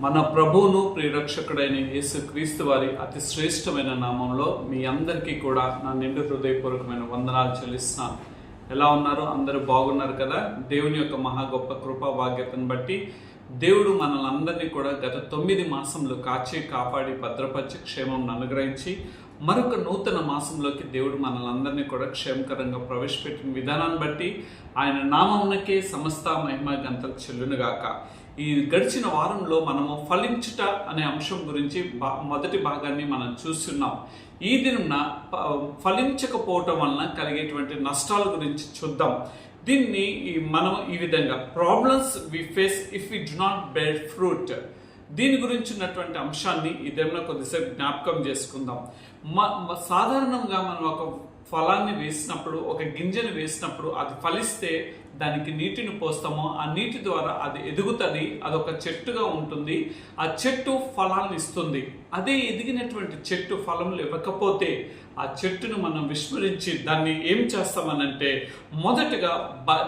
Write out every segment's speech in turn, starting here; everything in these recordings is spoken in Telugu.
మన ప్రభువును ప్రియరక్షకుడైన యేసుక్రీస్తు వారి అతి శ్రేష్టమైన నామంలో మీ అందరికీ కూడా నా నిండు హృదయపూర్వకమైన వందనాలు చెల్లిస్తున్నాను. ఎలా ఉన్నారు? అందరూ బాగున్నారు కదా? దేవుని యొక్క మహా గొప్ప కృపా భాగ్యతను బట్టి దేవుడు మనల్ని అందరినీ కూడా గత 9 మాసంలో కాచి కాపాడి భద్రపరిచి క్షేమం అనుగ్రహించి మరొక నూతన మాసంలోకి దేవుడు మనల్ని అందరినీ కూడా క్షేమకరంగా ప్రవేశపెట్టిన విధానాన్ని బట్టి ఆయన నామమునకే సమస్త మహిమ గంతలు చెల్లునుగాక. ఈ గడిచిన వారంలో మనము ఫలించుట అనే అంశం గురించి మొదటి భాగాన్ని మనం చూస్తున్నాం. ఈ దినం ఫలించకపోవటం వలన కలిగేటువంటి నష్టాల గురించి చూద్దాం. దీన్ని మనం ఈ విధంగా problems we face if we do not bear fruit, దీని గురించి ఉన్నటువంటి అంశాన్ని ఈ దినంలో కొద్దిసేపు జ్ఞాపకం చేసుకుందాం. సాధారణంగా మనం ఒక ఫలాన్ని వేసినప్పుడు, ఒక గింజను వేసినప్పుడు అది ఫలిస్తే దానికి నీటిని పోస్తామో ఆ నీటి ద్వారా అది ఎదుగుతుంది, అదొక చెట్టుగా ఉంటుంది, ఆ చెట్టు ఫలాన్ని ఇస్తుంది. అదే ఎదిగినటువంటి చెట్టు ఫలములు ఇవ్వకపోతే ఆ చెట్టును మనం విస్మరించి దాన్ని ఏం చేస్తామనంటే మొదటగా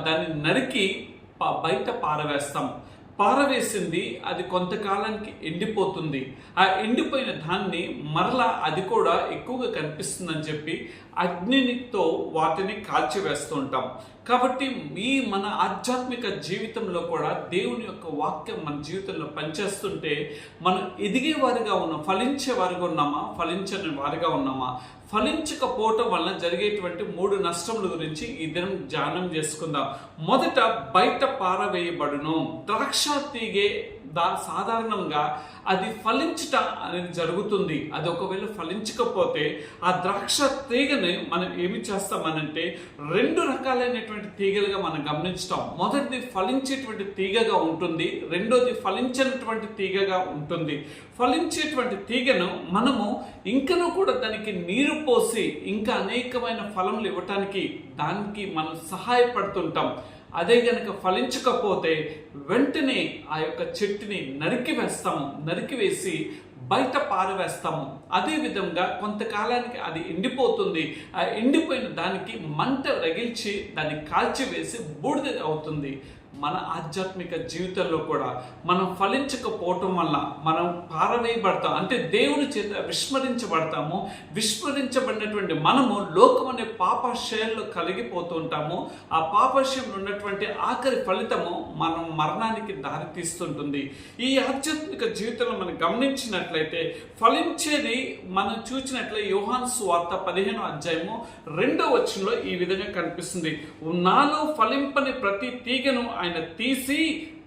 దాన్ని నరికి బయట పారవేస్తాం. పారవేసింది అది కొంతకాలానికి ఎండిపోతుంది. ఆ ఎండిపోయిన దాన్ని మరలా అది కూడా ఎక్కువగా కనిపిస్తుందని చెప్పి అగ్నితో వాటిని కాల్చివేస్తూ ఉంటాం. కాబట్టి మన ఆధ్యాత్మిక జీవితంలో కూడా దేవుని యొక్క వాక్యం మన జీవితంలో పనిచేస్తుంటే మనం ఎదిగే వారిగా ఉన్నాం, ఫలించే వారిగా ఉన్నామా, ఫలించని వారిగా ఉన్నామా? ఫలించకపోవటం వలన జరిగేటువంటి 3 నష్టముల గురించి ఈ దినం ధ్యానం చేసుకుందాం. మొదట బయట పారవేయబడును. ద్రాక్ష తీగే సాధారణంగా అది ఫలించుట అనేది జరుగుతుంది. అది ఒకవేళ ఫలించకపోతే ఆ ద్రాక్ష తీగని మనం ఏమి చేస్తామనంటే 2 రకాలైనటువంటి తీగలుగా మనం గమనించుతాం. మొదటిది ఫలించేటువంటి తీగగా ఉంటుంది, రెండోది ఫలించినటువంటి తీగగా ఉంటుంది. ఫలించేటువంటి తీగను మనము ఇంకనూ కూడా దానికి నీరు పోసి ఇంకా అనేకమైన ఫలములు ఇవ్వటానికి దానికి మనం సహాయపడుతుంటాం. అదే గనక ఫలించకపోతే వెంటనే ఆ యొక్క చెట్టుని నరికివేసి బయట పారవేస్తాము. అదే విధంగా కొంతకాలానికి అది ఎండిపోతుంది. ఆ ఎండిపోయిన దానికి మంట రగిల్చి దాన్ని కాల్చివేసి బూడిద అవుతుంది. మన ఆధ్యాత్మిక జీవితంలో కూడా మనం ఫలించకపోవటం వల్ల మనం పారవేయబడతాం, అంటే దేవుని చేత విస్మరించబడతాము. విస్మరించబడినటువంటి మనము లోకం అనే పాపశయంలో కలిగిపోతూ ఉంటాము. ఆ పాపశయంలో ఉన్నటువంటి ఆఖరి ఫలితము మనం మరణానికి దారి తీస్తుంటుంది. ఈ ఆధ్యాత్మిక జీవితంలో మనం గమనించినట్లయితే ఫలించేది మనం చూసినట్లయితే యోహాను సువార్త 15వ అధ్యాయము 2వ వచనంలో ఈ విధంగా కనిపిస్తుంది. నాలో ఫలింపని ప్రతి తీగను ఆయన తీసి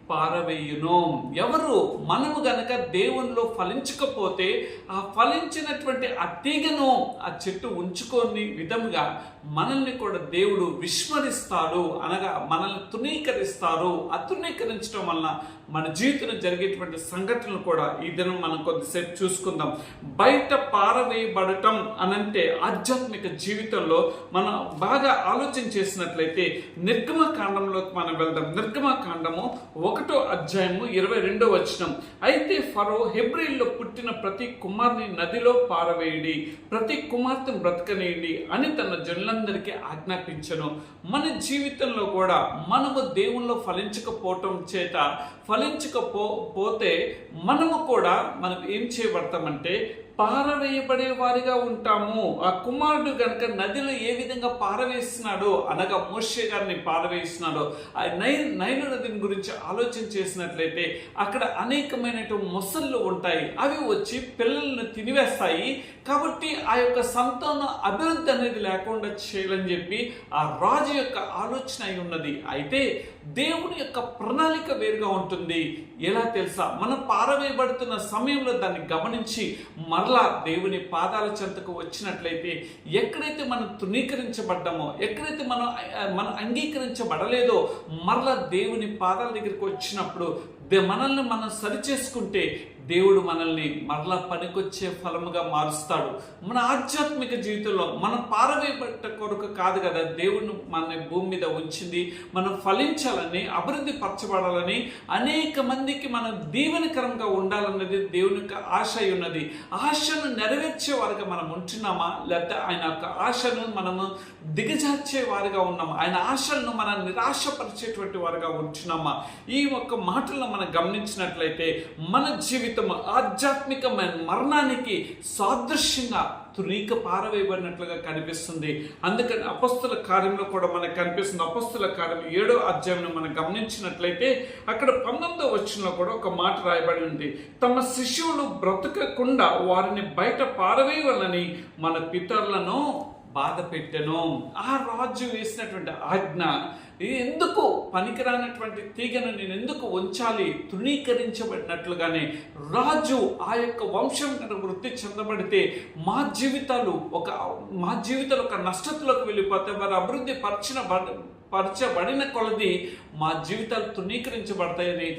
పారవేయును. ఎవరు? మనము గనక దేవునిలో ఫలించకపోతే ఆ ఫలించినటువంటి ఆ తీగను ఆ చెట్టు ఉంచుకొని విధముగా మనల్ని కూడా దేవుడు విస్మరిస్తాడు, అనగా మనల్ని తృణీకరిస్తారు. తృణీకరించడం వలన మన జీవితంలో జరిగేటువంటి సంఘటనలు కూడా ఈ దినం మనం కొద్దిసేపు చూసుకుందాం. బయట పారవేయబడటం అనంటే ఆధ్యాత్మిక జీవితంలో మనం బాగా ఆలోచన చేసినట్లయితే నిర్గమకాండంలోకి మనం వెళ్దాం. నిర్గమకాండము 1వ అధ్యాయము 22వ వచనం. అయితే ఫరో హెబ్రీల్లో పుట్టిన ప్రతి కుమార్ని నదిలో పారవేయండి, ప్రతి కుమార్తెను బ్రతకనేయండి అని తన జనులందరికీ ఆజ్ఞాపించను. మన జీవితంలో కూడా మనము దేవుల్లో ఫలించకపోవటం చేత ఫలించకపోతే మనము కూడా మనం ఏం చేయబడతామంటే పారవేయబడే వారిగా ఉంటాము. ఆ కుమారుడు గనక నదిలో ఏ విధంగా పారవేస్తున్నాడో, అనగా మోషే గారిని పారవేస్తున్నాడో, ఆ నైలు నదిని గురించి ఆలోచన చేసినట్లయితే అక్కడ అనేకమైనటువంటి మొసళ్ళు ఉంటాయి. అవి వచ్చి పిల్లలను తినివేస్తాయి. కాబట్టి ఆ యొక్క సంతానం అభివృద్ధి అనేది లేకుండా చేయాలని చెప్పి ఆ రాజు యొక్క ఆలోచన అయి ఉన్నది. అయితే దేవుని యొక్క ప్రణాళిక వేరుగా ఉంటుంది. ఎలా తెలుసా? మనం పారవేయబడుతున్న సమయంలో దాన్ని గమనించి మరలా దేవుని పాదాల చెంతకు వచ్చినట్లయితే ఎక్కడైతే మనం తృణీకరించబడ్డామో, ఎక్కడైతే మనం అంగీకరించబడలేదో మరలా దేవుని పాదాల దగ్గరికి వచ్చినప్పుడు మనల్ని మనం సరిచేసుకుంటే దేవుడు మనల్ని మరలా పనికొచ్చే ఫలముగా మారుస్తాడు. మన ఆధ్యాత్మిక జీవితంలో మనం పారవేయబట్ట కొరకు కాదు కదా దేవుడు మన భూమి మీద ఉంచింది. మనం ఫలించాలని, అభివృద్ధి పరచబడాలని, అనేక మందికి మనం దీవెనకరంగా ఉండాలన్నది దేవుని యొక్క ఆశ ఉన్నది. ఆశను నెరవేర్చే వారుగా మనం ఉంటున్నామా, లేకపోతే ఆయన యొక్క ఆశను మనము దిగజార్చే వారుగా ఉన్నామా, ఆయన ఆశలను మనం నిరాశపరిచేటువంటి వారుగా ఉంటున్నామా? ఈ ఒక్క మాటల్లో మనం గమనించినట్లయితే మన జీవితం ఆధ్యాత్మికమైన మరణానికి సాదృశ్యంగా తునీక పారవేయబడినట్లుగా కనిపిస్తుంది. అందుకని అపొస్తల కార్యంలో కూడా మనకు కనిపిస్తుంది. అపొస్తల కార్యం 7వ అధ్యాయం మనం గమనించినట్లయితే అక్కడ 19వ వచనంలో కూడా ఒక మాట రాయబడి ఉంది. తమ శిష్యులు బ్రతకకుండా వారిని బయట పారవేయవలని మన పితరులను బాధ పెట్టెను. ఆ రాజు వేసినటువంటి ఆజ్ఞ, ఎందుకు పనికిరానటువంటి తీగను నేను ఎందుకు ఉంచాలి, తృణీకరించబడినట్లుగానే రాజు ఆ యొక్క వంశం కనుక వృద్ధి చెందబడితే మా జీవితాలు ఒక నష్టతలోకి వెళ్ళిపోతే, వారు అభివృద్ధి పరచబడిన కొలది మా జీవితాలు తృణీకరించబడతాయని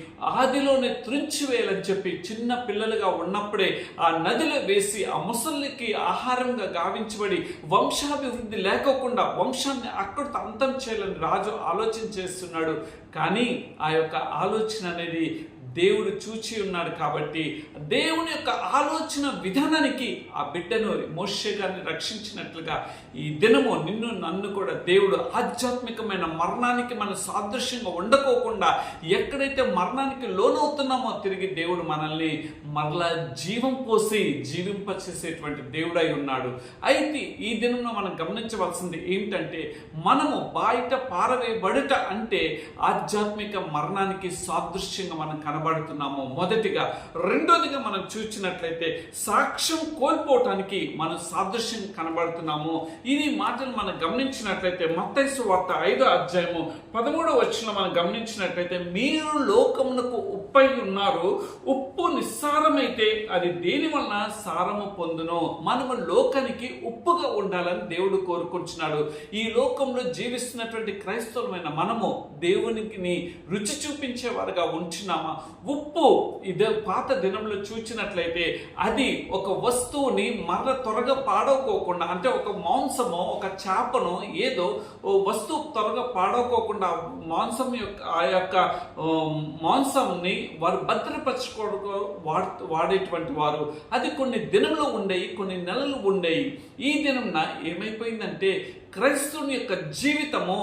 ఆదిలోనే త్రుంచివేయాలని చెప్పి చిన్న పిల్లలుగా ఉన్నప్పుడే ఆ నదిలో వేసి ఆ ముసలికి ఆహారంగా గావించబడి వంశాభివృద్ధి లేకోకుండా వంశాన్ని అక్కడితో అంతం చేయాలని రాజు ఆలోచన చేస్తున్నాడు. కానీ ఆ యొక్క ఆలోచన అనేది దేవుడు చూచి ఉన్నాడు కాబట్టి దేవుని యొక్క ఆలోచన విధానానికి ఆ బిడ్డను మోషే గారిని రక్షించినట్లుగా ఈ దినము నిన్ను నన్ను కూడా దేవుడు ఆధ్యాత్మికమైన మరణానికి మనం సాదృశ్యంగా ఉండకోకుండా ఎక్కడైతే మరణానికి లోనవుతున్నామో తిరిగి దేవుడు మనల్ని మరలా జీవం పోసి జీవింపచేసేటువంటి దేవుడై ఉన్నాడు. అయితే ఈ దినంలో మనం గమనించవలసింది ఏంటంటే, మనము బయట పారవేయబడుట అంటే ఆధ్యాత్మిక మరణానికి సాదృశ్యంగా మనం కనబడుతున్నాము మొదటిగా. రెండోదిగా మనం చూసినట్లయితే సాక్ష్యం కోల్పోవటానికి మనం సాదృశ్యం కనబడుతున్నాము. ఈ మాటలు మనం గమనించినట్లయితే మత్తయి సువార్త 5వ అధ్యాయము 13వ వచనంలో మనం గమనించినట్లయితే, మీరు లోకమునకు ఉప్పై ఉన్నారు, ఉప్పు నిస్సారమైతే అది దేని వలన సారము పొందును. మనము లోకానికి ఉప్పుగా ఉండాలని దేవుడు కోరుకుంటున్నాడు. ఈ లోకంలో జీవిస్తున్నటువంటి క్రైస్తవులమైన మనము దేవునికి రుచి చూపించే వారుగా ఉంటున్నామా? ఉప్పు ఇదే పాత దినంలో చూచినట్లయితే అది ఒక వస్తువుని మరల త్వరగా పాడవుకోకుండా, అంటే ఒక మాంసమో ఒక చేపనో ఏదో వస్తువు త్వరగా పాడవుకోకుండా మాంసం యొక్క ఆ యొక్క మాంసాన్ని వారు భద్రపరచుకోవడానికి వాడేటువంటి వారు. అది కొన్ని దినములు ఉండేవి, కొన్ని నెలలు ఉండేవి. ఈ దినంన ఏమైపోయిందంటే క్రైస్తవుని యొక్క జీవితము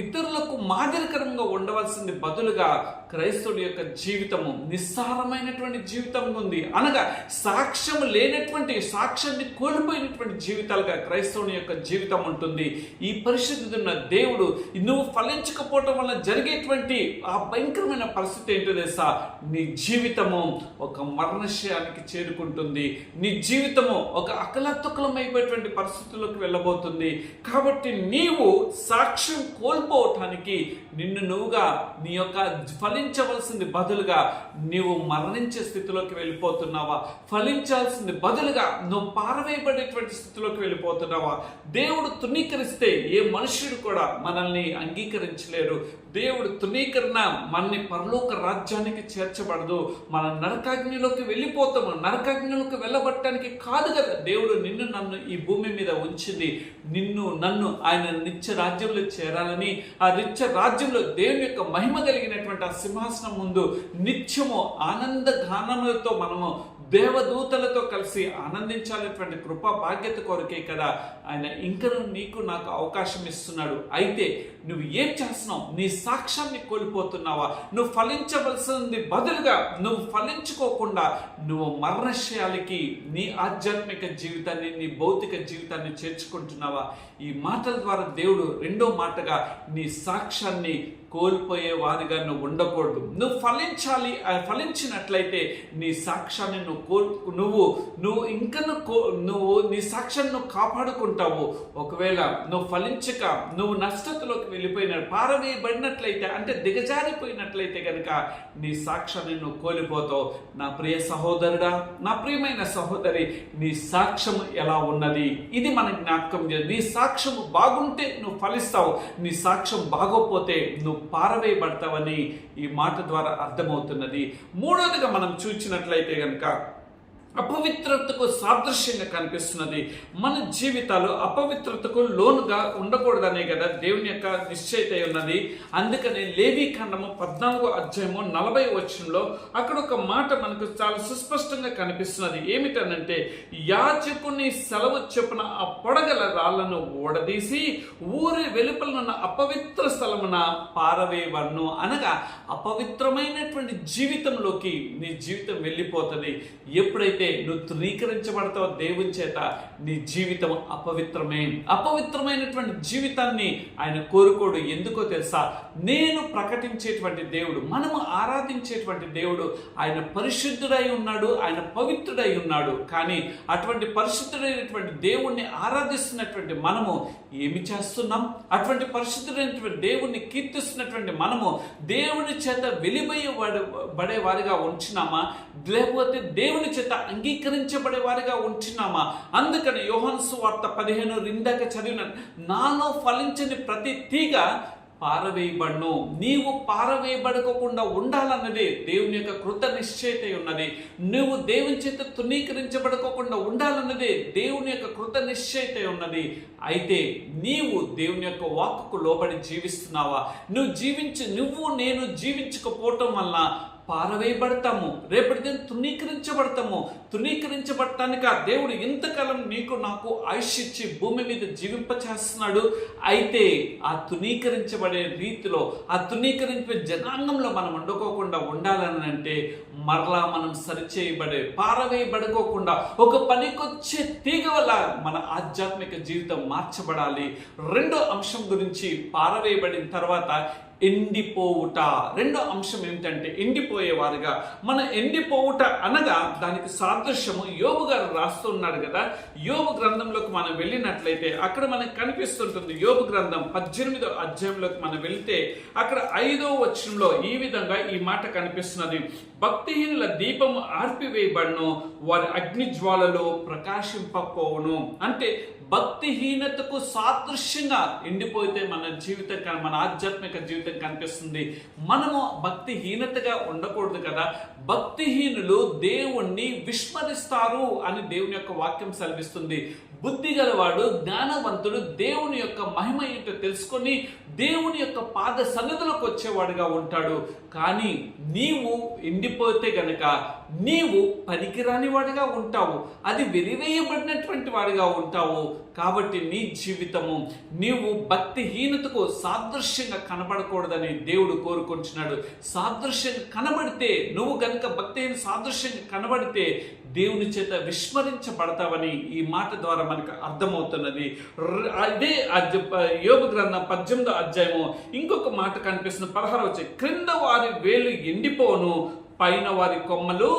ఇతరులకు మాదిరికరంగా ఉండవలసింది బదులుగా క్రైస్తవుడి యొక్క జీవితము నిస్సారమైనటువంటి జీవితం ఉంది. అనగా సాక్ష్యం లేనటువంటి, సాక్ష్యాన్ని కోల్పోయినటువంటి జీవితాలుగా క్రైస్తవుని యొక్క జీవితం ఉంటుంది. ఈ పరిస్థితి ఉన్న దేవుడు నువ్వు ఫలించకపోవటం వల్ల జరిగేటువంటి ఆ భయంకరమైన పరిస్థితి ఏంటో తెలుసా? నీ జీవితము ఒక మరణశయానికి చేరుకుంటుంది. నీ జీవితము ఒక అకలతుకలమైపోయేటువంటి పరిస్థితుల్లోకి వెళ్ళబోతుంది. కాబట్టి నీవు సాక్ష్యం కోల్పోవటానికి నిన్ను నువ్వుగా నీ యొక్క ఫలించవలసింది బదులుగా నీవు మరణించే స్థితిలోకి వెళ్ళిపోతున్నావా? ఫలించాల్సింది బదులుగా నువ్వు పారవేయబడేటువంటి స్థితిలోకి వెళ్ళిపోతున్నావా? దేవుడు తృణీకరిస్తే ఏ మనుష్యుడు కూడా మనల్ని అంగీకరించలేరు. దేవుడు తృణీకరణ మనని పరలోక రాజ్యానికి చేర్చబడదు. మన నరకాగ్నిలోకి వెళ్ళిపోతాము. నరకాగ్నిలోకి వెళ్ళబట్టడానికి కాదు కదా దేవుడు నిన్ను నన్ను ఈ భూమి మీద ఉంచింది. నిన్ను నన్ను ఆయన నిత్య రాజ్యంలో చేరాలని, ఆ నిత్య రాజ్యంలో దేవుని యొక్క మహిమ కలిగినటువంటి ఆ సింహాసనం ముందు నిత్యము ఆనంద గానములతో మనము దేవదూతలతో కలిసి ఆనందించాలనేటువంటి కృపా బాధ్యత కొరకే కదా ఆయన ఇంకా నీకు నాకు అవకాశం ఇస్తున్నాడు. అయితే నువ్వు ఏం చేస్తున్నావు? నీ సాక్ష్యాన్ని కోల్పోతున్నావా? నువ్వు ఫలించవలసింది బదులుగా నువ్వు ఫలించుకోకుండా నువ్వు మరణశయాలకి నీ ఆధ్యాత్మిక జీవితాన్ని, నీ భౌతిక జీవితాన్ని చేర్చుకుంటున్నావా? ఈ మాటల ద్వారా దేవుడు రెండో మాటగా నీ సాక్ష్యాన్ని కోల్పోయే వారిగా నువ్వు ఉండకూడదు. నువ్వు ఫలించాలి. ఫలించినట్లయితే నీ సాక్ష్యాన్ని నువ్వు ఇంకా నీ సాక్ష్యాన్ని నువ్వు కాపాడుకుంటావు. ఒకవేళ నువ్వు ఫలించక నువ్వు నష్టతలోకి వెళ్ళిపోయిన పారవేయబడినట్లయితే, అంటే దిగజారిపోయినట్లయితే కనుక నీ సాక్ష్యాన్ని నువ్వు కోల్పోతావు. నా ప్రియ సహోదరుడా, నా ప్రియమైన సహోదరి, నీ సాక్ష్యం ఎలా ఉన్నది? ఇది మన జ్ఞాపకం చేయాలి. నీ సాక్ష్యం బాగుంటే నువ్వు ఫలిస్తావు. నీ సాక్ష్యం బాగోపోతే నువ్వు నువ్వు పారవేయబడతావని ఈ మాట ద్వారా అర్థమవుతున్నది. మూడవదిగా మనం చూసినట్లయితే కనుక అపవిత్రతకు సాదృశ్యంగా కనిపిస్తున్నది. మన జీవితాలు అపవిత్రతకు లోనుగా ఉండకూడదనే కదా దేవుని యొక్క నిశ్చయిత ఉన్నది. అందుకని లేవీకాండము 14వ అధ్యాయము 40వ వచనంలో అక్కడ ఒక మాట మనకు చాలా సుస్పష్టంగా కనిపిస్తున్నది. ఏమిటనంటే, యాజకుని సెలవు చొప్పున ఆ పొడగల రాళ్లను ఊడదీసి ఊరి వెలుపలనున్న అపవిత్ర స్థలమున పారవేయవలను. అనగా అపవిత్రమైనటువంటి జీవితంలోకి నీ జీవితం వెళ్ళిపోతుంది. ఎప్పుడైతే నువ్వు తృణీకరించబడతావు దేవుని చేత, నీ జీవితం అపవిత్రమైనటువంటి జీవితాన్ని ఆయన కోరుకోడు. ఎందుకో తెలుసా? నేను ప్రకటించేటువంటి దేవుడు, మనము ఆరాధించేటువంటి దేవుడు ఆయన పరిశుద్ధుడై ఉన్నాడు, ఆయన పవిత్రుడై ఉన్నాడు. కానీ అటువంటి పరిశుద్ధుడైనటువంటి దేవుణ్ణి ఆరాధిస్తున్నటువంటి మనము ఏమి చేస్తున్నాం? అటువంటి పరిశుద్ధుడైనటువంటి దేవుణ్ణి కీర్తిస్తున్నటువంటి మనము దేవుని చేత వెలిబడే వారిగా ఉంచినామా, లేకపోతే దేవుని చేత అంగీకరించబడే వారిగా ఉంచినామా? అందుకని యోహాను సువార్త 15 ఇందాక చదివిన, నాలో ఫలించని ప్రతి తీగ పారవేయబడును. నీవు పారవేయబడుకోకుండా ఉండాలన్నదే దేవుని యొక్క కృత నిశ్చయిత ఉన్నది. నువ్వు దేవుని చేత తృణీకరించబడుకోకుండా ఉండాలన్నదే దేవుని యొక్క కృత నిశ్చయిత ఉన్నది. అయితే నీవు దేవుని యొక్క వాక్కుకు లోబడి జీవిస్తున్నావా? నువ్వు నేను జీవించకపోవటం వల్ల పారవేయబడతాము, రేపటి దిన తృణీకరించబడటానికి ఆ దేవుడు ఇంతకాలం నీకు నాకు ఆయుష్ ఇచ్చి భూమి మీద జీవింపచేస్తున్నాడు. అయితే ఆ తృణీకరించబడే రీతిలో, ఆ తృణీకరించే జనాంగంలో మనం వండుకోకుండా ఉండాలని అంటే మరలా మనం సరిచేయబడే, పారవేయబడుకోకుండా ఒక పనికొచ్చే తీగ వల్ల మన ఆధ్యాత్మిక జీవితం మార్చబడాలి. రెండో అంశం గురించి, పారవేయబడిన తర్వాత ఎండిపోవుట. రెండో అంశం ఏమిటంటే ఎండిపోయేవారుగా. మన ఎండిపోవుట అనగా దానికి సాదృశ్యము యోబు గారు రాస్తున్నాడు కదా. యోబు గ్రంథంలోకి మనం వెళ్ళినట్లయితే అక్కడ మనకు కనిపిస్తుంటుంది. యోబు గ్రంథం 18వ అధ్యాయంలోకి మనం వెళితే అక్కడ 5వ వచనంలో ఈ విధంగా ఈ మాట కనిపిస్తున్నది. భక్తిహీనుల దీపము ఆర్పివేయబడును, వారి అగ్నిజ్వాలలో ప్రకాశింపకపోవును. అంటే భక్తిహీనతకు సాదృశ్యంగా ఎండిపోతే మన జీవితం, మన ఆధ్యాత్మిక జీవితం కనిపిస్తుంది. మనము భక్తిహీనతగా ఉండకూడదు కదా. భక్తిహీనులు దేవుణ్ణి విస్మరిస్తారు అని దేవుని యొక్క వాక్యం సెలవిస్తుంది. బుద్ధి గలవాడు, జ్ఞానవంతుడు దేవుని యొక్క మహిమ ఏంటో తెలుసుకొని దేవుని యొక్క పాద సన్నిధిలోకి వచ్చేవాడుగా ఉంటాడు. కానీ నీవు ఎండిపోతే గనక నీవు పనికిరాని వాడిగా ఉంటావు, అది వెలివేయబడినటువంటి వాడిగా ఉంటావు. కాబట్టి నీ జీవితము నీవు భక్తిహీనతకు సాదృశ్యంగా కనబడకూడదని దేవుడు కోరుకుంటున్నాడు. సాదృశ్యంగా కనబడితే, నువ్వు గనుక భక్తిహీన సాదృశ్యంగా కనబడితే దేవుని చేత విస్మరించబడతావని ఈ మాట ద్వారా మనకు అర్థమవుతున్నది. అదే యోబు గ్రంథం 18వ అధ్యాయము ఇంకొక మాట కనిపిస్తుంది. 16వ వచనం, క్రింద వారి వేలు ఎండిపోను, పైన వారి కొమ్మలు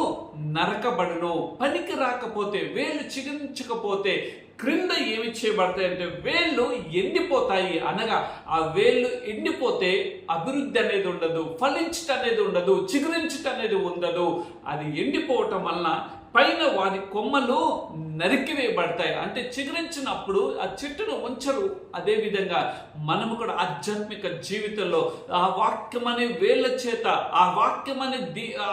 నరకబడును. పనికి రాకపోతే, వేలు చిగురించకపోతే క్రింద ఏమి చేయబడతాయి అంటే వేళ్ళు ఎండిపోతాయి. అనగా ఆ వేళ్ళు ఎండిపోతే అభివృద్ధి అనేది ఉండదు, ఫలించటం అనేది ఉండదు, చిగురించటం అనేది ఉండదు. అది ఎండిపోవటం వలన పైన వారి కొమ్మలు నరికివేయబడతాయి. అంటే చిగురించినప్పుడు ఆ చెట్టును ఉంచరు. అదేవిధంగా మనము కూడా ఆధ్యాత్మిక జీవితంలో ఆ వాక్యం అనే వేళ్ల చేత, ఆ వాక్యం అనే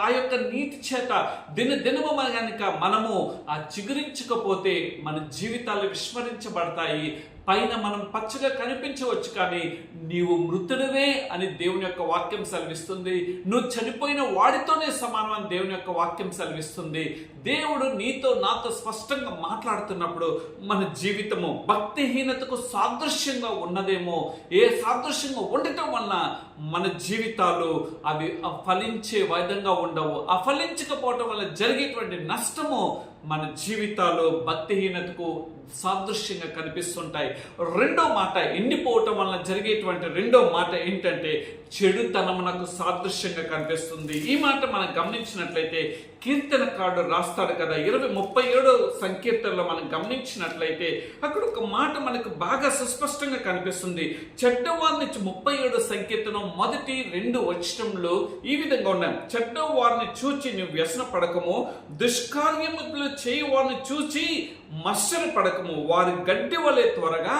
ఆ యొక్క నీతి చేత దినదినము కనుక మనము ఆ చిగురించకపోతే మన జీవితాలు విస్మరించబడతాయి. పైన మనం పచ్చగా కనిపించవచ్చు, కానీ నీవు మృతుడివే అని దేవుని యొక్క వాక్యం సెలవిస్తుంది. నువ్వు చనిపోయిన వాడితోనే సమానం అని దేవుని యొక్క వాక్యం సెలవిస్తుంది. దేవుడు నీతో నాతో స్పష్టంగా మాట్లాడుతున్నప్పుడు మన జీవితము భక్తిహీనతకు సాదృశ్యంగా ఉన్నదేమో, ఏ సాదృశ్యంగా ఉండటం వలన మన జీవితాలు అవి ఫలించే విధంగా ఉండవు. ఆ ఫలించకపోవటం వల్ల జరిగేటువంటి నష్టము మన జీవితాలు భక్తిహీనతకు సాదృశ్యంగా కనిపిస్తుంటాయి. రెండో మాట, ఎండిపోవటం వలన జరిగేటువంటి రెండో మాట ఏంటంటే చెడుతనమునకు సాదృశ్యంగా కనిపిస్తుంది. ఈ మాట మనం గమనించినట్లయితే కీర్తనకారుడు రాస్తాడు కదా, 37వ సంకీర్తనలో మనం గమనించినట్లయితే అక్కడ ఒక మాట మనకు బాగా సుస్పష్టంగా కనిపిస్తుంది. చెడ్డవారిని 37వ సంకీర్తనం 1-2 వచనంలో ఈ విధంగా ఉన్నాయి. చెడ్డవారిని చూచి నువ్వు వ్యసన పడకము, దుష్కార్యములు చేయు వారిని చూచి మత్సర పడకము, వారి గడ్డి వలె త్వరగా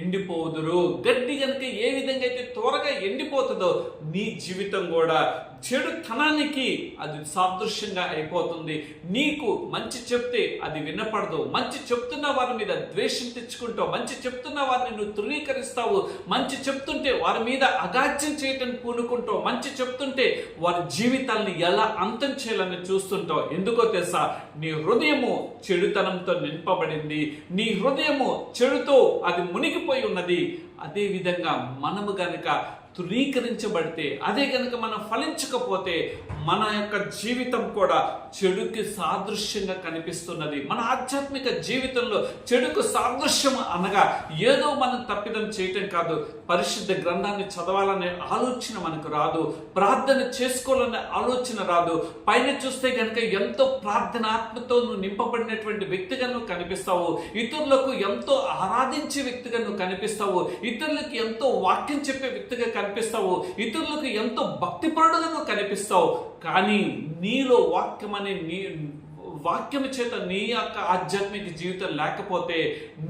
ఎండిపోదురు. గడ్డి కనుక ఏ విధంగా అయితే త్వరగా ఎండిపోతుందో నీ జీవితం కూడా చెడుతనానికి అది సాదృశ్యంగా అయిపోతుంది. నీకు మంచి చెప్తే అది వినపడదు. మంచి చెప్తున్న వారి మీద ద్వేషం తెచ్చుకుంటావు. మంచి చెప్తున్న వారిని నువ్వు తృణీకరిస్తావు. మంచి చెప్తుంటే వారి మీద అగాధ్యం చేయటం పూనుకుంటావు. మంచి చెప్తుంటే వారి జీవితాలను ఎలా అంతం చేయాలని చూస్తుంటావు. ఎందుకో తెలుసా? నీ హృదయము చెడుతనంతో నింపబడింది. నీ హృదయము చెడుతో అది మునిగిపోయి ఉన్నది. అదే విధంగా మనము గనుక తృణీకరించబడితే, అదే గనుక మనం ఫలించకపోతే మన యొక్క జీవితం కూడా చెడుకి సాదృశ్యంగా కనిపిస్తున్నది. మన ఆధ్యాత్మిక జీవితంలో చెడుకు సాదృశ్యం అనగా ఏదో మనం తప్పిదం చేయటం కాదు. పరిశుద్ధ గ్రంథాన్ని చదవాలనే ఆలోచన మనకు రాదు. ప్రార్థన చేసుకోవాలనే ఆలోచన రాదు. పైన చూస్తే గనుక ఎంతో ప్రార్థనాత్మతో నువ్వు నింపబడినటువంటి వ్యక్తిగా నువ్వు కనిపిస్తావు. ఇతరులకు ఎంతో ఆరాధించే వ్యక్తిగా నువ్వు కనిపిస్తావు. ఇతరులకు ఎంతో వాక్యం చెప్పే వ్యక్తిగా కనిపిస్తావు. ఇతరులకు ఎంతో భక్తిపరుడుగా నువ్వు కనిపిస్తావు. కానీ నీలో వాక్యము చేత నీ యొక్క ఆధ్యాత్మిక జీవితం లేకపోతే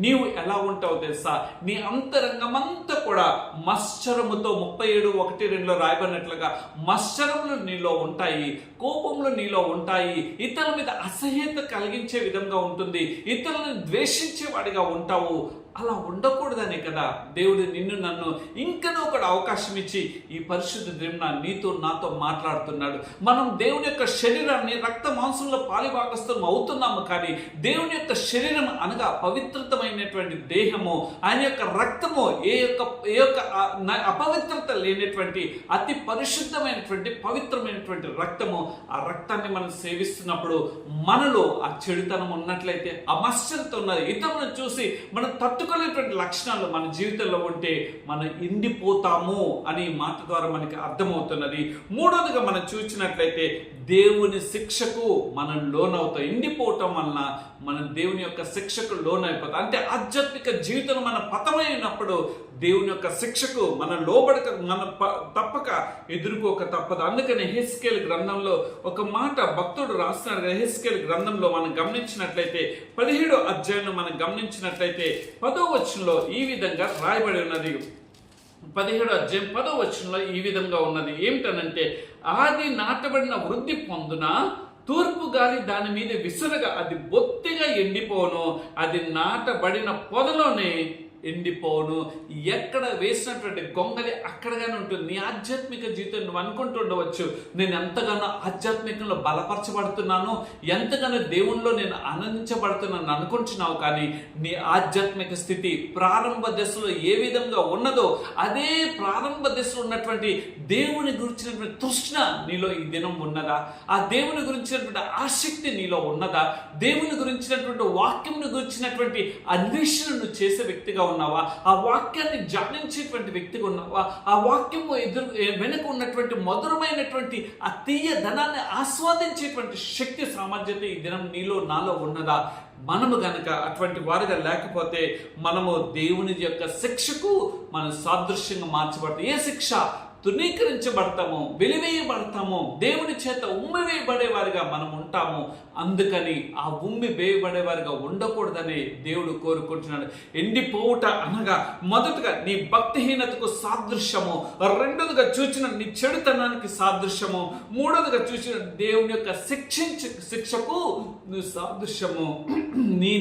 నీవు ఎలా ఉంటావు తెలుసా? నీ అంతరంగమంతా కూడా మత్సరముతో 37:1-2 రాయబడినట్లుగా మత్సరములు నీలో ఉంటాయి, కోపములు నీలో ఉంటాయి, ఇతరుల మీద అసహ్యత కలిగించే విధంగా ఉంటుంది, ఇతరులను ద్వేషించేవాడిగా ఉంటావు. అలా ఉండకూడదనే కదా దేవుడు నిన్ను నన్ను ఇంకనో ఒక అవకాశం ఇచ్చి ఈ పరిశుద్ధ దిన నీతో నాతో మాట్లాడుతున్నాడు. మనం దేవుని యొక్క శరీరాన్ని రక్త మాంసంలో పాలిభాగస్థం అవుతున్నాము. కానీ దేవుని యొక్క శరీరం అనగా పవిత్రతమైనటువంటి దేహము, ఆయన యొక్క రక్తము ఏ యొక్క అపవిత్రత లేనటువంటి అతి పరిశుద్ధమైనటువంటి పవిత్రమైనటువంటి రక్తము. ఆ రక్తాన్ని మనం సేవిస్తున్నప్పుడు మనలో ఆ చెడుతనం ఉన్నట్లయితే, ఆ మత్సరత ఉన్నది, ఇతరులను చూసి మనం తట్టుకునేటువంటి లక్షణాలు మన జీవితంలో ఉంటే మనం ఎండిపోతాము అని మాట ద్వారా మనకి అర్థమవుతున్నది. మూడోదిగా మనం చూసినట్లయితే దేవుని శిక్షకు మనం లోనవుతాం. ఎండిపోవటం వలన మనం దేవుని యొక్క శిక్షకు లోనైపోతాం. అంటే ఆధ్యాత్మిక జీవితం మన పతమైనప్పుడు దేవుని యొక్క శిక్షకు మనం లోబడక మనం తప్పక ఎదుర్కోక తప్పదు. అందుకని యెహెజ్కేలు గ్రంథంలో ఒక మాట భక్తుడు రాస్తున్నాడు. యెహెజ్కేలు గ్రంథంలో మనం గమనించినట్లయితే 17వ అధ్యాయం మనం గమనించినట్లయితే 10వ వచనంలో ఈ విధంగా రాయబడి ఉన్నది. 17వ అధ్యాయం 10వ వచనంలో ఈ విధంగా ఉన్నది. ఏమిటనంటే, ఆది నాటబడిన వృద్ధి పొందున తూర్పు గాలి దాని మీద విసురగా అది బొత్తిగా ఎండిపోను, అది నాటబడిన పొదలోనే ఎండిపోను. ఎక్కడ వేసినటువంటి గొంగలి అక్కడగానే ఉంటుంది. నీ ఆధ్యాత్మిక జీవితం నువ్వు అనుకుంటుండవచ్చు, నేను ఎంతగానో ఆధ్యాత్మికంలో బలపరచబడుతున్నాను, ఎంతగానో దేవుణ్ణిలో నేను ఆనందించబడుతున్నాను అనుకుంటున్నావు. కానీ నీ ఆధ్యాత్మిక స్థితి ప్రారంభ దశలో ఏ విధంగా ఉన్నదో అదే ప్రారంభ దశలో ఉన్నటువంటి దేవుని గురించినటువంటి తృష్ణ నీలో ఈ దినం ఉన్నదా? ఆ దేవుని గురించినటువంటి ఆసక్తి నీలో ఉన్నదా? దేవుని గురించినటువంటి వాక్యంను గురించినటువంటి అన్వేషణను చేసే వ్యక్తిగా ఉన్నావా? ఆ వాక్యాన్ని ధ్యానించేటువంటి వ్యక్తిగా ఉన్నావా? ఆ వాక్యము వెనుక ఉన్నటువంటి మధురమైనటువంటి ఆ తీయ ధనాన్ని ఆస్వాదించేటువంటి శక్తి సామర్థ్యత ఈ దినం నీలో నాలో ఉన్నదా? మనము గనక అటువంటి వారిగా లేకపోతే మనము దేవుని యొక్క శిక్షకు మనం సాదృశ్యంగా మార్చబడతాం. ఏ శిక్ష? తృణీకరించబడతాము, వెలివేయబడతాము, దేవుని చేత ఉమ్మివేయబడే వారిగా మనం ఉంటాము. అందుకని ఆ ఉమ్మి వేయబడేవారిగా ఉండకూడదని దేవుడు కోరుకుంటున్నాడు. ఎండిపోవుట అనగా మొదటగా నీ భక్తిహీనతకు సాదృశ్యము, రెండోదిగా చూచిన నీ చెడుతనానికి సాదృశ్యము, మూడోదిగా చూసిన దేవుని యొక్క శిక్షకు నువ్వు సాదృశ్యము.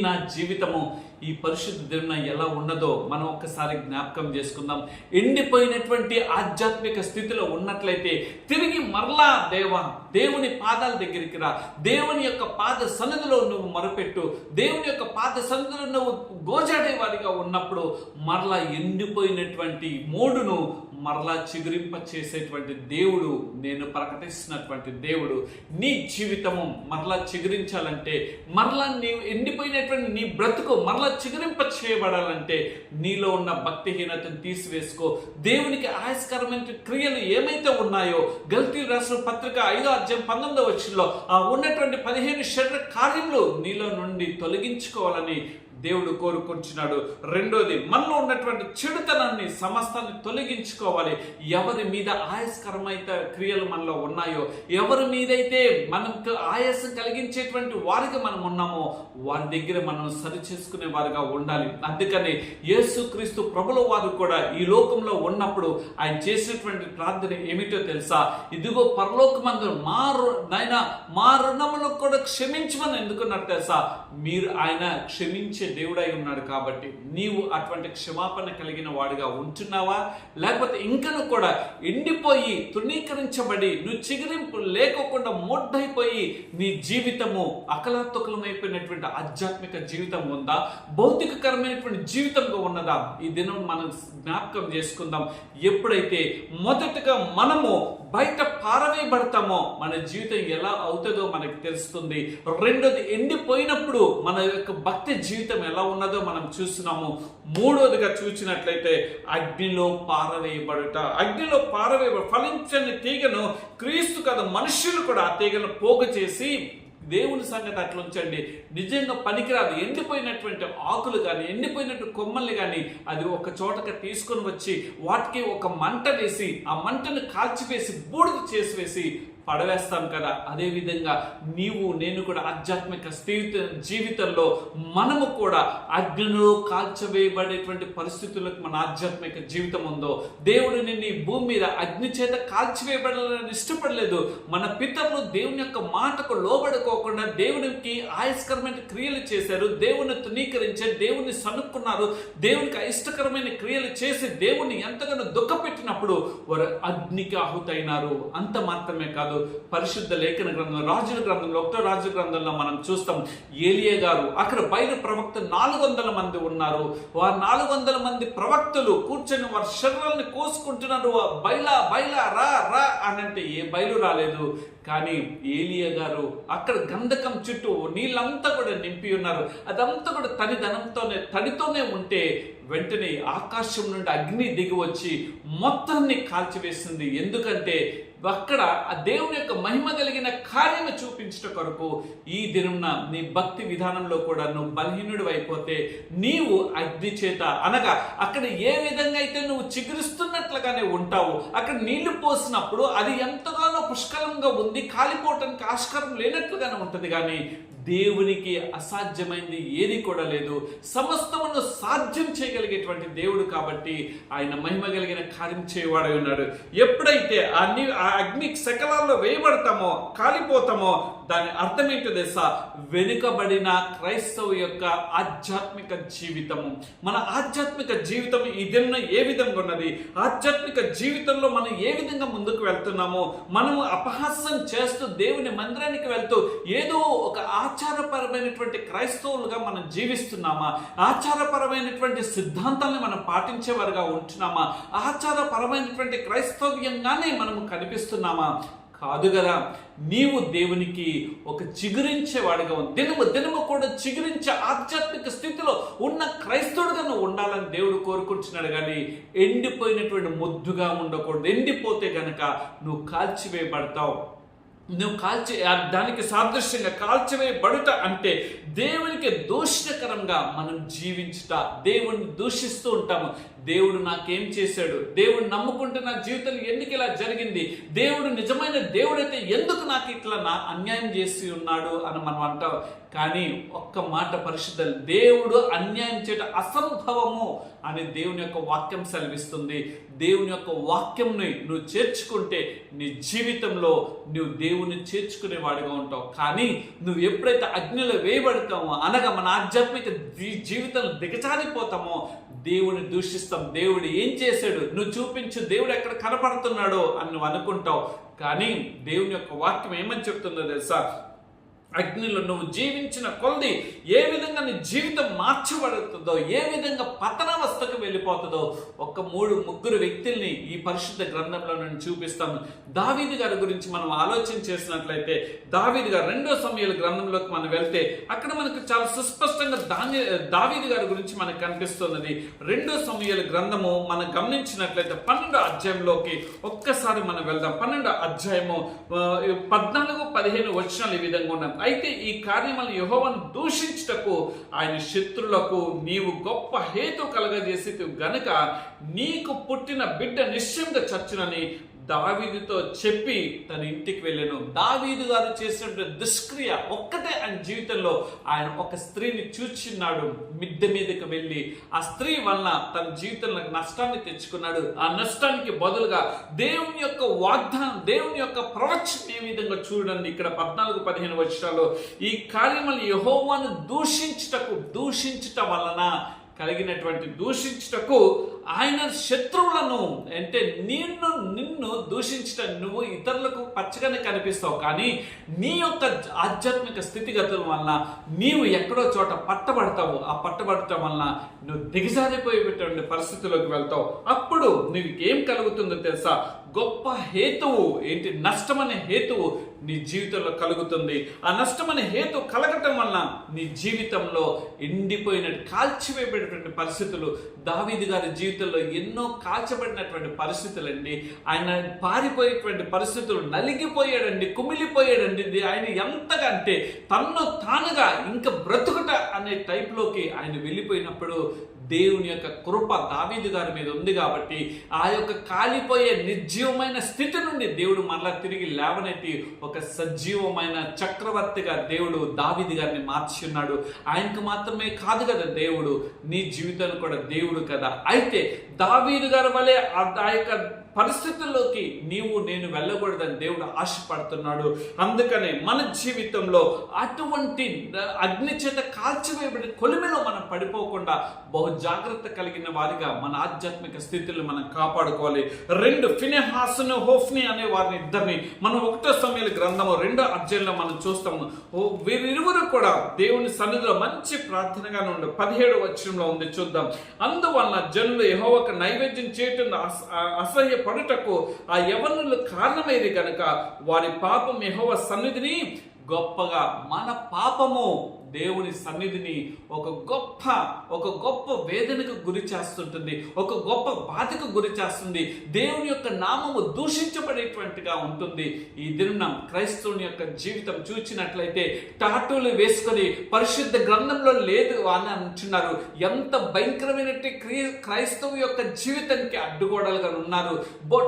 నా జీవితము ఈ పరిశుద్ధ దిన ఎలా ఉన్నదో మనం ఒక్కసారి జ్ఞాపకం చేసుకుందాం. ఎండిపోయినటువంటి ఆధ్యాత్మిక స్థితిలో ఉన్నట్లయితే తిరిగి మరలా దేవుని పాదాల దగ్గరికి రా. దేవుని యొక్క పాద సన్నిధిలో నువ్వు మొరపెట్టు. దేవుని యొక్క పాద సన్నిధిలో నువ్వు గోజాడేవాడిగా ఉన్నప్పుడు మరలా ఎండిపోయినటువంటి మోడును మరలా చిగురింప చేసేటువంటి దేవుడు, నేను ప్రకటిస్తున్నటువంటి దేవుడు. నీ జీవితము మరలా చిగురించాలంటే, మరలా నీవు ఎండిపోయినటువంటి నీ బ్రతుకు మరలా చిగురింప చేయబడాలంటే నీలో ఉన్న భక్తిహీనతను తీసివేసుకో. దేవునికి ఆయాస్కరమైన క్రియలు ఏమైతే ఉన్నాయో గలతీయులకు రాసిన పత్రిక 5వ అధ్యాయం 19వ వచనంలో ఆ ఉన్నటువంటి 15 శరీర కార్యములు నీలో నుండి తొలగించుకోవాలని దేవుడు కోరుకుంటున్నాడు. రెండోది, మనలో ఉన్నటువంటి చెడుతనాన్ని సమస్తాన్ని తొలగించుకోవాలి. ఎవరి మీద ఆయాస్కరమైన క్రియలు మనలో ఉన్నాయో, ఎవరి మీదైతే మనకు ఆయాసం కలిగించేటువంటి వారికి మనం ఉన్నామో వారి దగ్గర మనం సరి చేసుకునే వారిగా ఉండాలి. అందుకని యేసుక్రీస్తు ప్రభుల వారు కూడా ఈ లోకంలో ఉన్నప్పుడు ఆయన చేసినటువంటి ప్రార్థన ఏమిటో తెలుసా? ఇదిగో పరలోకమందు మా రుణములకు కూడా క్షమించమని ఎందుకున్నారు తెలుసా? మీరు ఆయన క్షమించే దేవుడై ఉన్నాడు కాబట్టి నీవు అటువంటి క్షమాపణ కలిగిన వాడిగా ఉంటున్నావా? లేకపోతే ఇంకను కూడా ఎండిపోయి తృణీకరించబడి నువ్వు చిగురింపు లేకోకుండా మొడ్డైపోయి నీ జీవితము అకలాతుకలమైపోయినటువంటి ఆధ్యాత్మిక జీవితం ఉందా? భౌతికకరమైనటువంటి జీవితంగా ఉన్నదా? ఈ దినం మనం జ్ఞాపకం చేసుకుందాం. ఎప్పుడైతే మొదటగా మనము బయట పారవేయబడతామో మన జీవితం ఎలా అవుతుందో మనకు తెలుస్తుంది. రెండోది, ఎండిపోయినప్పుడు మన యొక్క భక్తి జీవితం ఎలా ఉన్నదో మనం చూస్తున్నాము. మూడోదిగా చూసినట్లయితే అగ్నిలో పారవేయబడుట. అగ్నిలో ఫలించని తీగను క్రీస్తు కదా మనుషులు కూడా ఆ తీగను పోగు చేసి, దేవుని సంగతి అట్లా ఉంచండి, నిజంగా పనికిరాదు ఎండిపోయినటువంటి ఆకులు కానీ ఎండిపోయినట్టు కొమ్మల్ని కానీ అది ఒక చోటకి తీసుకొని వచ్చి వాటికి ఒక మంట వేసి ఆ మంటను కాల్చివేసి బూడిద చేసి పడవేస్తాం కదా. అదేవిధంగా నీవు నేను కూడా ఆధ్యాత్మిక జీవితంలో మనము కూడా అగ్నిలో కాల్చివేయబడేటువంటి పరిస్థితులకు మన ఆధ్యాత్మిక జీవితం ఉందో, దేవుడు నిన్ను ఈ భూమి మీద అగ్ని చేత కాల్చివేయబడాలని ఇష్టపడలేదు. మన పితరులు దేవుని యొక్క మాటకు లోబడుకోకుండా దేవునికి ఆయాస్కరమైన క్రియలు చేశారు, దేవుని తునీకరించారు, దేవుని సనుక్కున్నారు, దేవునికి అయిష్టకరమైన క్రియలు చేసి దేవుని ఎంతగానో దుఃఖపెట్టినప్పుడు వారు అగ్నికి ఆహుతైనారు. అంత మాత్రమే కాదు, పరిశుద్ధ లేఖన గ్రంథం రాజుల గ్రంథంలో 1వ రాజుల గ్రంథంలో మనం చూస్తాం, ఏలియా గారు అక్కడ బయలు ప్రవక్త 400 మంది ఉన్నారు. వారు 400 మంది ప్రవక్తలు కూర్చొని వారి శరీరాన్ని కోసుకుంటున్నారు. బయలా బయలా రా రా అనంటే ఏ బయలు రాలేదు. కానీ ఏలియా గారు అక్కడ గంధకం చుట్టూ నీళ్ళంతా కూడా నింపి ఉన్నారు. అదంతా కూడా తడితోనే ఉంటే వెంటనే ఆకాశం నుండి అగ్ని దిగి వచ్చి మొత్తాన్ని కాల్చివేసింది. ఎందుకంటే అక్కడ ఆ దేవుని యొక్క మహిమ కలిగిన కార్యము చూపించట కొరకు ఈ దినంన నీ భక్తి విధానంలో కూడా నువ్వు బలహీనుడు అయిపోతే నీవు అగ్ని చేత అనగా అక్కడ ఏ విధంగా అయితే నువ్వు చిగురిస్తున్నట్లుగానే ఉంటావు. అక్కడ నీళ్లు పోసినప్పుడు అది ఎంతగానో పుష్కలంగా ఉంది, కాలిపోవటానికి ఆస్కారం లేనట్లుగానే ఉంటుంది. కానీ దేవునికి అసాధ్యమైనది ఏది కూడా లేదు. సమస్తమును సాధ్యం చేయగలిగేటువంటి దేవుడు కాబట్టి ఆయన మహిమ కలిగిన కార్యం చేయవాడై ఉన్నాడు. ఎప్పుడైతే ఆ అగ్ని శకలాల్లో వేయబడతామో కాలిపోతామో దాని అర్థం ఏంటో తెలుసా? వెనుకబడిన క్రైస్తవ యొక్క ఆధ్యాత్మిక జీవితము. మన ఆధ్యాత్మిక జీవితం ఈ దిన ఏ విధంగా ఉన్నది? ఆధ్యాత్మిక జీవితంలో మనం ఏ విధంగా ముందుకు వెళ్తున్నామో, మనము అపహాస్యం చేస్తూ దేవుని మందిరానికి వెళ్తూ ఏదో ఒక ఆచారపరమైనటువంటి క్రైస్తవులుగా మనం జీవిస్తున్నామా? ఆచారపరమైనటువంటి సిద్ధాంతాలను మనం పాటించేవారుగా ఉంటున్నామా? ఆచారపరమైనటువంటి క్రైస్తవ్యంగానే మనము కనిపిస్తున్నామా? కాదు కదా. నీవు దేవునికి ఒక చిగురించేవాడిగా దినము కూడా చిగురించే ఆధ్యాత్మిక స్థితిలో ఉన్న క్రైస్తవుడిగా నువ్వు ఉండాలని దేవుడు కోరుకుంటున్నాడు. కానీ ఎండిపోయినటువంటి మొద్దుగా ఉండకూడదు. ఎండిపోతే గనక నువ్వు కాల్చివేయబడతావు. నువ్వు దానికి సాదృశ్యంగా కాల్చివేయబడుట అంటే దేవునికి దూషణకరంగా మనం జీవించుట. దేవుడిని దూషిస్తూ ఉంటాము. దేవుడు నాకేం చేశాడు? దేవుడు నమ్ముకుంటే నా జీవితంలో ఎందుకు ఇలా జరిగింది? దేవుడు నిజమైన దేవుడైతే ఎందుకు నాకు ఇట్లా అన్యాయం చేసి ఉన్నాడు అని మనం అంటాం. కానీ ఒక్క మాట పరిశుద్ధ దేవుడు అన్యాయం చేయడం అసంభవము అని దేవుని యొక్క వాక్యం సెలవిస్తుంది. దేవుని యొక్క వాక్యంని నువ్వు చేర్చుకుంటే నీ జీవితంలో నువ్వు దేవుని చేర్చుకునేవాడిగా ఉంటావు. కానీ నువ్వు ఎప్పుడైతే అగ్నిలో వేయబడతామో అనగా మన ఆధ్యాత్మిక జీవితంలో దిగజారిపోతామో దేవుని దూషిస్తాం. దేవుడు ఏం చేశాడు? నువ్వు చూపించు, దేవుడు ఎక్కడ కనపడుతున్నాడో అని నువ్వు అనుకుంటావు. కానీ దేవుని యొక్క వాక్యం ఏమని చెప్తుందో తెలుసా? అగ్నిలో నువ్వు జీవించిన కొలది ఏ విధంగా నీ జీవితం మార్చబడుతుందో, ఏ విధంగా పతనావస్థకు వెళ్ళిపోతుందో ఒక 3-3 వ్యక్తుల్ని ఈ పరిశుద్ధ గ్రంథంలో నేను చూపిస్తాను. దావీదు గారి గురించి మనం ఆలోచన చేసినట్లయితే దావీదు గారు 2వ సమూయేలు గ్రంథంలోకి మనం వెళ్తే అక్కడ మనకు చాలా సుస్పష్టంగా దావీదు గారి గురించి మనకు కనిపిస్తున్నది. 2వ సమూయేలు గ్రంథము మనం గమనించినట్లయితే 12వ అధ్యాయంలోకి ఒక్కసారి మనం వెళ్దాం. 12వ అధ్యాయము 14-15 వచనాలు ఈ విధంగా ఉన్నాయి. అయితే ఈ కార్యములను యెహోవాను దూషించుటకు ఆయన శత్రులకు నీవు గొప్ప హేతు కలగజేసి గనుక నీకు పుట్టిన బిడ్డ నిశ్చయంగా చచ్చునని దావీదుతో చెప్పి తన ఇంటికి వెళ్ళాను. దావీదు గారు చేసినటువంటి దుష్క్రియ ఒక్కటే ఆయన జీవితంలో. ఆయన ఒక స్త్రీని చూచిన్నాడు, మిద్దె మీదకి వెళ్ళి ఆ స్త్రీ వలన తన జీవితంలో నష్టాన్ని తెచ్చుకున్నాడు. ఆ నష్టానికి బదులుగా దేవుని యొక్క వాగ్దానం, దేవుని యొక్క ప్రవచనం ఏ విధంగా చూడండి. ఇక్కడ 14-15 వచనాల్లో ఈ కార్యములు యెహోవాను దూషించుట వలన కలిగినటువంటి దూషించుటకు ఆయన శత్రువులను, అంటే నిన్ను దూషించటం, నువ్వు ఇతరులకు పచ్చగానే కనిపిస్తావు, కానీ నీ యొక్క ఆధ్యాత్మిక స్థితిగతుల వలన నీవు ఎక్కడో చోట పట్టబడతావు. ఆ పట్టబడటం వలన నువ్వు దిగజారిపోయేటువంటి పరిస్థితుల్లోకి వెళ్తావు. అప్పుడు నీకు ఏం కలుగుతుందో తెలుసా? గొప్ప హేతువు ఏంటి? నష్టం అనే హేతువు నీ జీవితంలో కలుగుతుంది. ఆ నష్టం అనే హేతు కలగటం వలన నీ జీవితంలో ఎండిపోయినట్టు కాల్చివేయబడినటువంటి పరిస్థితులు. దావీదు గారి జీవితంలో ఎన్నో కాల్చబడినటువంటి పరిస్థితులు అండి. ఆయన పారిపోయేటువంటి పరిస్థితులు, నలిగిపోయాడండి, కుమిలిపోయాడండి. ఆయన ఎంతగా అంటే తన్ను తానుగా ఇంకా బ్రతుకుట అనే టైప్లోకి ఆయన వెళ్ళిపోయినప్పుడు దేవుని యొక్క కృప దావీదు గారి మీద ఉంది కాబట్టి ఆ యొక్క కాలిపోయే నిర్జీవమైన స్థితి నుండి దేవుడు మరలా తిరిగి లేవనెత్తి ఒక సజీవమైన చక్రవర్తిగా దేవుడు దావీదు గారిని మార్చి ఉన్నాడు. ఆయనకు మాత్రమే కాదు కదా దేవుడు, నీ జీవితాన్ని కూడా దేవుడు కదా. అయితే దావీదు గారి వలె ఆ యొక్క పరిస్థితుల్లోకి నేను వెళ్ళకూడదని దేవుడు ఆశపడుతున్నాడు. అందుకనే మన జీవితంలో అటువంటి అగ్ని చేత కాల్చివేయబడి కొలిమిలో మనం పడిపోకుండా బహు జాగ్రత్త కలిగిన వారిగా మన ఆధ్యాత్మిక స్థితిని మనం కాపాడుకోవాలి. 2 ఫినెహాసును హోఫ్ని అనే వారిని ఇద్దరిని మనం 1 సమూయేలు గ్రంథము 2వ అధ్యాయంలో మనం చూస్తాము. వీరిరువురు కూడా దేవుని సన్నిధిలో మంచి ప్రార్థనగా ఉండు. 17వ వచనంలో ఉంది, చూద్దాం. అందువలన జనులు యెహోవాకు నైవేద్యం చేయటం అసహ్య పడుటకు ఆ యవనులు కారణమైంది కనుక వారి పాపం యెహోవా సన్నిధిని గొప్పగా, మన పాపము దేవుని సన్నిధిని ఒక గొప్ప వేదనకు గురి చేస్తుంటుంది, ఒక గొప్ప బాధకు గురి చేస్తుంది. దేవుని యొక్క నామము దూషించబడేటువంటిగా ఉంటుంది. ఈ దినం క్రైస్తవుని యొక్క జీవితం చూచినట్లయితే టాటూలు వేసుకొని పరిశుద్ధ గ్రంథంలో లేదు అని అంటున్నారు. ఎంత భయంకరమైనటువంటి క్రైస్తవు యొక్క జీవితానికి అడ్డుగోడలుగా ఉన్నారు.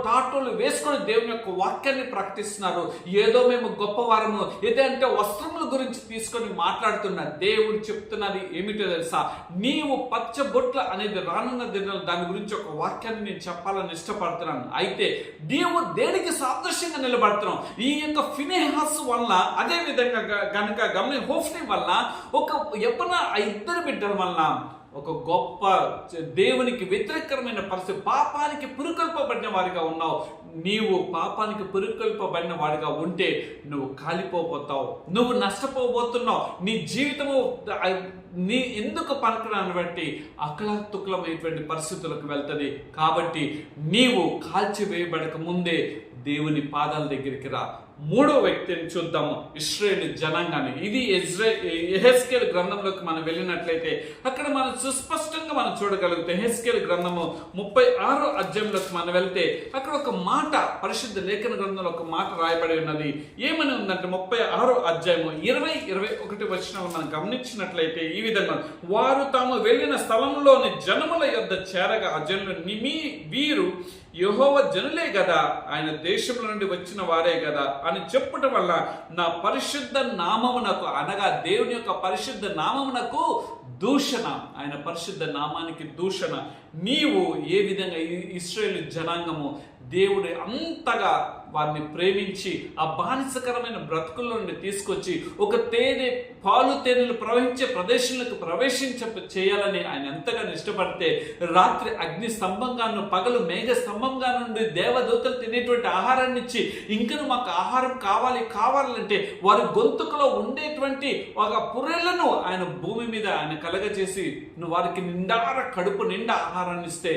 టాటూలు వేసుకొని దేవుని యొక్క వాక్యాన్ని ప్రకటిస్తున్నారు. ఏదో మేము గొప్పవారము, ఏదంటే వస్త్రముల గురించి తీసుకొని మాట్లాడుతున్నారు. దేవుడు చెప్తున్నది ఏమిటో తెలుసా? నీవు పచ్చబొట్ల అనేది రానున్న దినాలు, దాని గురించి ఒక వాక్యాన్ని నేను చెప్పాలని ఇష్టపడుతున్నాను. అయితే నీవు దేనికి సాదృశ్యంగా నిలబడుతున్నావు? ఈ యొక్క ఫినెహాసు వల్ల, అదే విధంగా గనుక హోఫ్ని వల్ల, ఒక యవ్వన 2 బిడ్డల వల్ల ఒక గొప్ప దేవునికి వ్యతిరేకమైన పరిస్థితి, పాపానికి పురుకొల్పబడిన వారిగా ఉన్నావు. నీవు పాపానికి పురుకొల్పబడిన వాడిగా ఉంటే నువ్వు కాలిపోతావు, నువ్వు నష్టపోబోతున్నావు. నీ జీవితము నీ ఎందుకు పలకడాన్ని బట్టి అకలాతుకలమైనటువంటి పరిస్థితులకు వెళ్తుంది. కాబట్టి నీవు కాల్చివేయబడక ముందే దేవుని పాదాల దగ్గరికి రా. 3వ వ్యక్తిని చూద్దాము, ఇశ్రాయేలు జనాంగాన్ని. ఇది యెహెజ్కేలు గ్రంథంలోకి మనం వెళ్ళినట్లయితే అక్కడ మనం సుస్పష్టంగా మనం చూడగలుగుతాం. యెహెజ్కేలు గ్రంథము 36వ అధ్యాయంలోకి మనం వెళ్తే అక్కడ ఒక మాట, పరిశుద్ధ లేఖన గ్రంథంలో ఒక మాట రాయబడి ఉన్నది. ఏమని ఉందంటే 36వ అధ్యాయము 20-21 వచనాలు మనం గమనించినట్లయితే ఈ విధంగా, వారు తాము వెళ్ళిన స్థలంలోని జనముల యొద్ద చేరగా ఆ జనులు వీరు యెహోవా జనులే కదా, ఆయన దేశంలో నుండి వచ్చిన వారే కదా అని చెప్పుట వల్ల నా పరిశుద్ధ నామమునకు, అనగా దేవుని యొక్క పరిశుద్ధ నామమునకు దూషణ, ఆయన పరిశుద్ధ నామానికి దూషణ. నీవు ఏ విధంగా ఇశ్రాయేలు జనాంగము దేవుడు అంతగా వారిని ప్రేమించి ఆ బానిసకరమైన బ్రతుకుల నుండి తీసుకొచ్చి ఒక పాలు తేనెలు ప్రవహించే ప్రదేశంలోకి చేయాలని ఆయన ఎంతగా ఇష్టపడితే, రాత్రి అగ్ని స్తంభంగాను పగలు మేఘ స్తంభంగా నుండి దేవదూతలు తినేటువంటి ఆహారాన్ని ఇచ్చి ఇంకను మాకు ఆహారం కావాలంటే వారి గొంతుకులో ఉండేటువంటి ఒక పుర్రెలను ఆయన భూమి మీద ఆయన కలగజేసి వారికి కడుపు నిండా ఆహారాన్ని ఇస్తే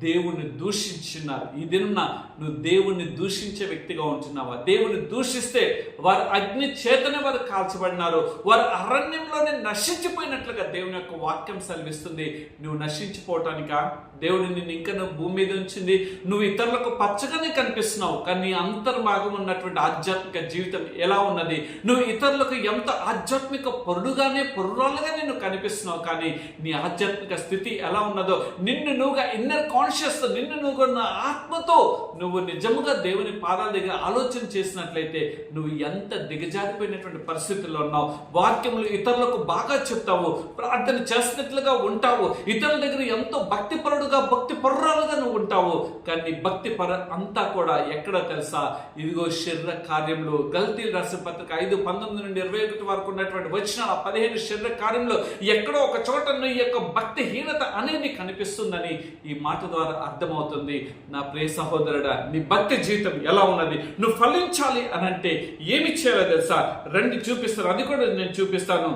దేవుణ్ణి దూషించున్నారు. ఈ దినం నువ్వు దేవుణ్ణి దూషించే వ్యక్తిగా ఉంటున్నావా? దేవుని దూషిస్తే వారు అగ్ని చేతనే వారు కాల్చబడినారు, వారు అరణ్యంలోనే నశించిపోయినట్లుగా దేవుని యొక్క వాక్యం సెలవిస్తుంది. నువ్వు నశించిపోవటానికా దేవుడు నిన్ను ఇంకా నువ్వు భూమి మీద ఉంచింది? నువ్వు ఇతరులకు పచ్చగానే కనిపిస్తున్నావు, కానీ నీ అంతర్భాగం ఉన్నటువంటి ఆధ్యాత్మిక జీవితం ఎలా ఉన్నది? నువ్వు ఇతరులకు ఎంత ఆధ్యాత్మిక పొరురాలుగా నిన్ను కనిపిస్తున్నావు, కానీ నీ ఆధ్యాత్మిక స్థితి ఎలా ఉన్నదో, నిన్ను నువ్వుగా ఇన్నర్ కాన్షియస్, నిన్ను నువ్వు ఆత్మతో నువ్వు నిజముగా దేవుని పాదాల దగ్గర ఆలోచన చేసినట్లయితే నువ్వు ఎంత దిగజారిపోయినటువంటి పరిస్థితుల్లో ఉన్నావు. వాక్యములు ఇతరులకు బాగా చెప్తావు, ప్రార్థన చేసినట్లుగా ఉంటావు, ఇతరుల దగ్గర ఎంతో భక్తిపరుడుగా భక్తిపరురాలుగా నువ్వు ఉంటావు, కానీ భక్తి అంతా కూడా ఎక్కడ తెలుసా? ఇదిగో శరీర కార్యములు. గల్తీలు రాసిన పత్రిక 5:19-21 వరకు ఉన్నటువంటి వచనాల 15 శరీర కార్యంలో ఎక్కడో ఒక చోట నీ యొక్క భక్తిహీనత అనేది కనిపిస్తుందని ఈ మాట ద్వారా అర్థమవుతుంది. నా ప్రియ సహోదరుడా, నీ భక్తి జీవితం ఎలా ఉన్నది? నువ్వు ఫలించాలి అని అంటే ఏమి చేయాలో తెలుసా? రండి చూపిస్తాను, అది కూడా నేను చూపిస్తాను.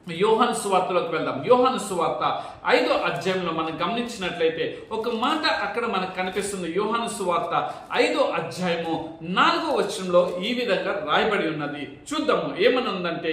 యోహాను సువార్తలోకి వెళ్దాం. యోహాను సువార్త 5వ అధ్యాయంలో మనం గమనించినట్లయితే ఒక మాట అక్కడ మనకు కనిపిస్తుంది. యోహాను సువార్త 5వ అధ్యాయము 4వ వచనంలో ఈ విధంగా రాయబడి ఉన్నది. చూద్దాము ఏమని ఉందంటే,